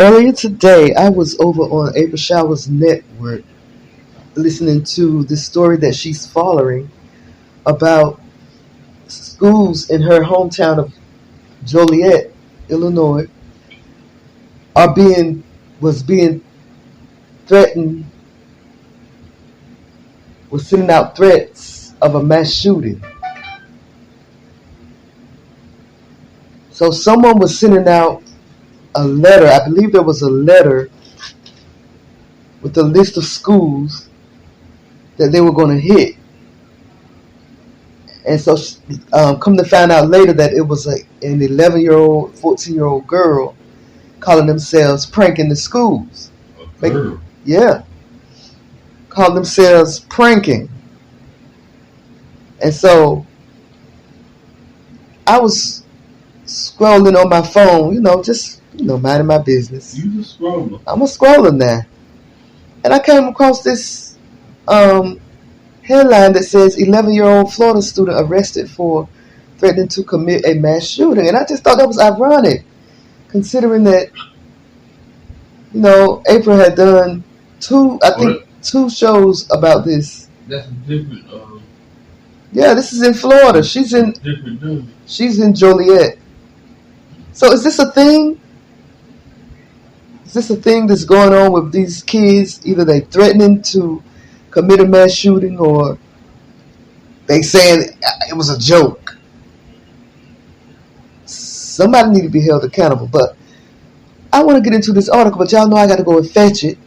Earlier today, I was over on April Shower's network listening to the story that she's following about schools in her hometown of Joliet, Illinois, are being threatened, was sending out threats of a mass shooting. So someone was sending out a letter. I believe there was a letter with a list of schools that they were going to hit. And so, come to find out later that it was an 11-year-old, 14-year-old girl calling themselves pranking the schools. A girl? Yeah. Calling themselves pranking. And so, I was scrolling on my phone, minding my business. You just scrolling. I'm a scroller now. And I came across this headline that says 11-year-old Florida student arrested for threatening to commit a mass shooting. And I just thought that was ironic, considering that, April had done two shows about this. That's different. Yeah, this is in Florida. She's in Joliet. So is this a thing? Is this a thing that's going on with these kids? Either they threatening to commit a mass shooting, or they saying it was a joke. Somebody need to be held accountable. But I want to get into this article, but y'all know I got to go and fetch it.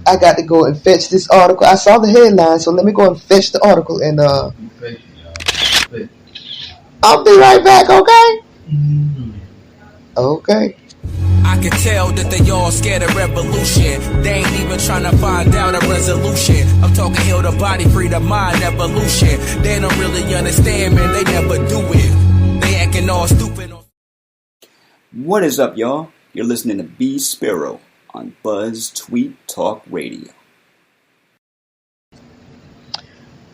I got to go and fetch this article. I saw the headline, so let me go and fetch the article, and I'll be right back, okay? Okay. I can tell that they all scared of revolution. They ain't even trying to find out a resolution. I'm talking heal the body, free the mind, evolution. They don't really understand, man, they never do it. They acting all stupid. What is up, y'all? You're listening to B Sparrow on Buzz Tweet Talk Radio.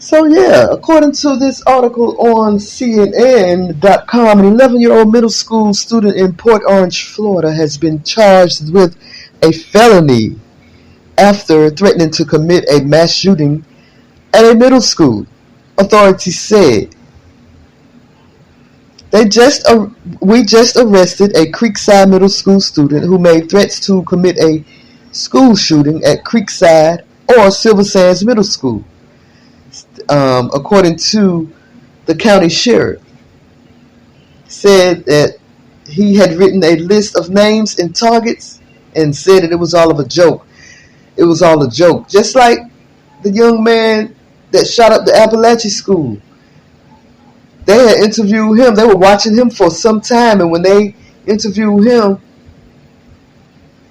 So yeah, according to this article on CNN.com, an 11-year-old middle school student in Port Orange, Florida, has been charged with a felony after threatening to commit a mass shooting at a middle school, authorities said. We just arrested a Creekside middle school student who made threats to commit a school shooting at Creekside or Silver Sands Middle School. According to the county sheriff, said that he had written a list of names and targets and said that it was all a joke. It was all a joke. Just like the young man that shot up the Appalachian school. They had interviewed him. They were watching him for some time, and when they interviewed him,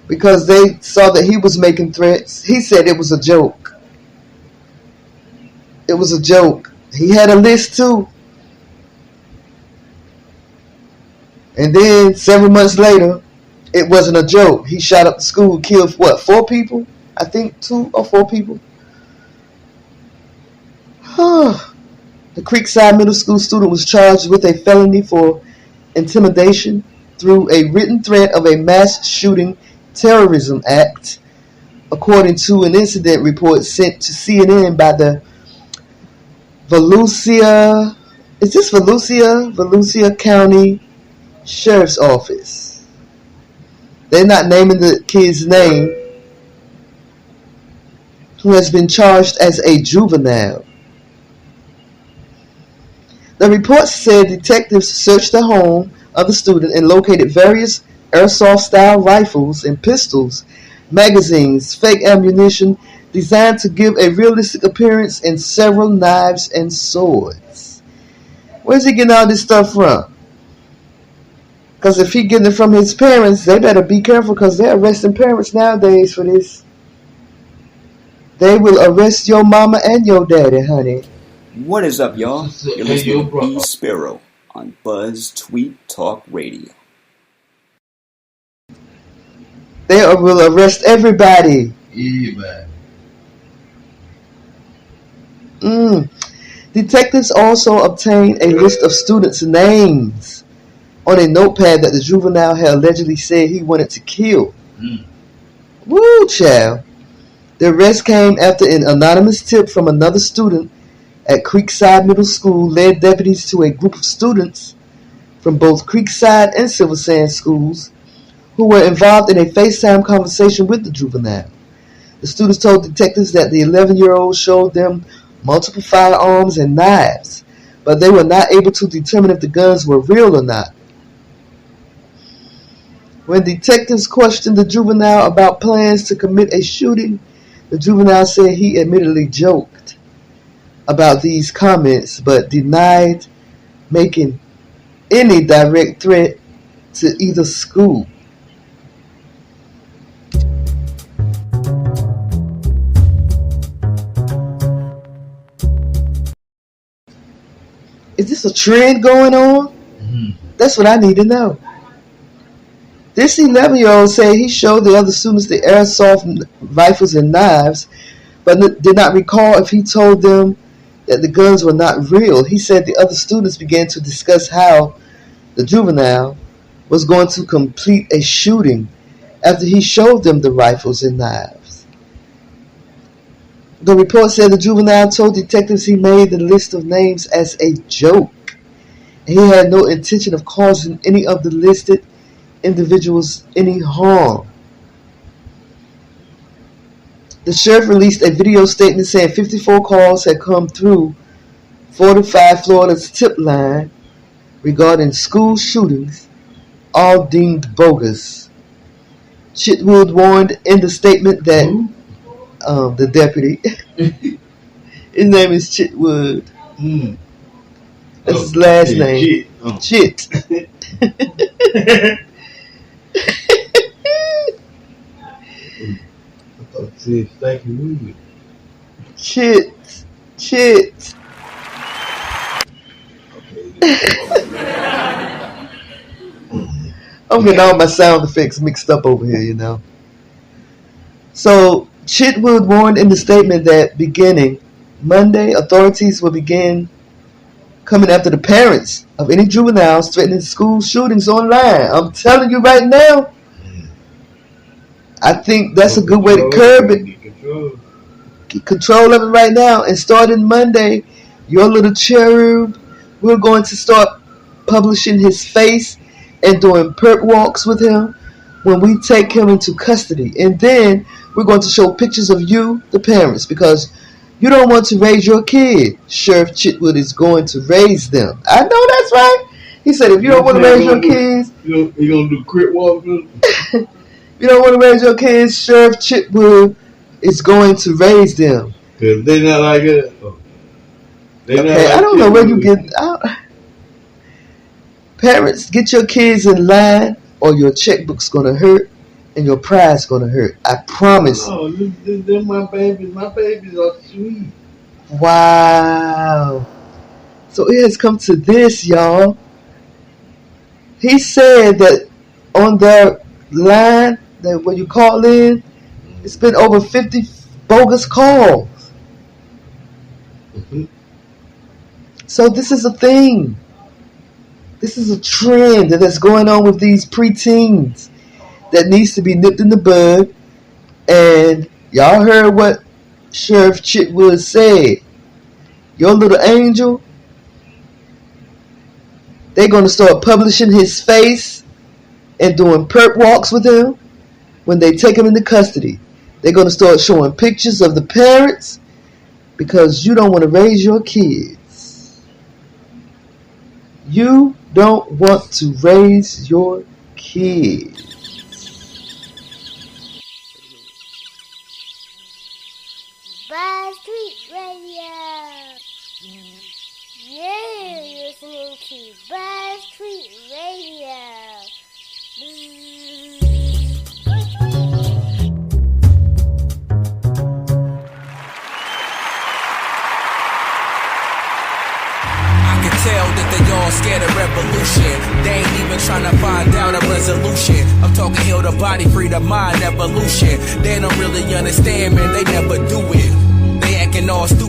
because they saw that he was making threats, he said it was a joke. It was a joke. He had a list too. And then several months later, it wasn't a joke. He shot up the school, killed 4 people? I think 2 or 4 people. The Creekside Middle School student was charged with a felony for intimidation through a written threat of a mass shooting terrorism act, according to an incident report sent to CNN by the Volusia County Sheriff's Office. They're not naming the kid's name, who has been charged as a juvenile. The report said detectives searched the home of the student and located various airsoft-style rifles and pistols, magazines, fake ammunition, designed to give a realistic appearance, and several knives and swords. Where's he getting all this stuff from? Because if he getting it from his parents, they better be careful, because they're arresting parents nowadays for this. They will arrest your mama and your daddy, honey. What is up, y'all? You're listening to B Sparrow on Buzz Tweet Talk Radio. They will arrest everybody. Detectives also obtained a list of students' names on a notepad that the juvenile had allegedly said he wanted to kill. Woo, child. The arrest came after an anonymous tip from another student at Creekside Middle School led deputies to a group of students from both Creekside and Silver Sand schools who were involved in a FaceTime conversation with the juvenile. The students told detectives that the 11-year-old showed them multiple firearms and knives, but they were not able to determine if the guns were real or not. When detectives questioned the juvenile about plans to commit a shooting, the juvenile said he admittedly joked about these comments, but denied making any direct threat to either school. Is this a trend going on? That's what I need to know. This 11-year-old said he showed the other students the airsoft rifles and knives, but did not recall if he told them that the guns were not real. He said the other students began to discuss how the juvenile was going to complete a shooting after he showed them the rifles and knives. The report said the juvenile told detectives he made the list of names as a joke. He had no intention of causing any of the listed individuals any harm. The sheriff released a video statement saying 54 calls had come through 45 Florida's tip line regarding school shootings, all deemed bogus. Chitwood warned in the statement that the deputy, his name is Chitwood. That's his last name. Chit. Chit. I'm getting all my sound effects mixed up over here, you know. So, Chitwood warned in the statement that beginning Monday, authorities will begin coming after the parents of any juveniles threatening school shootings online. I'm telling you right now, I think that's a good way to curb it. Get control of it right now. And starting Monday, your little cherub, we're going to start publishing his face and doing perp walks with him when we take him into custody. And then we're going to show pictures of you, the parents, because you don't want to raise your kid. Sheriff Chitwood is going to raise them. I know that's right. He said if you don't want to raise your kids, you going to do crit walks with them? You don't want to raise your kids, Sheriff Chitwood is going to raise them. Because they're not like that. Okay, I don't know where you get... Parents, get your kids in line or your checkbook's going to hurt and your pride's going to hurt. I promise. Oh, they're my babies. My babies are sweet. Wow. So it has come to this, y'all. He said that on their line, that when you call in, it's been over 50 bogus calls. So this is a thing. This is a trend that's going on with these preteens that needs to be nipped in the bud. And y'all heard what Sheriff Chitwood said. Your little angel, they're going to start publishing his face and doing perp walks with him when they take him into custody. They're going to start showing pictures of the parents because you don't want to raise your kids. You don't want to raise your kids. Buzz Tweet Radio. You're listening to Buzz Tweet Radio. Tell that they all scared of revolution. They ain't even trying to find out a resolution. I'm talking heal the body, free the mind, evolution. They don't really understand, man, they never do it. They acting all stupid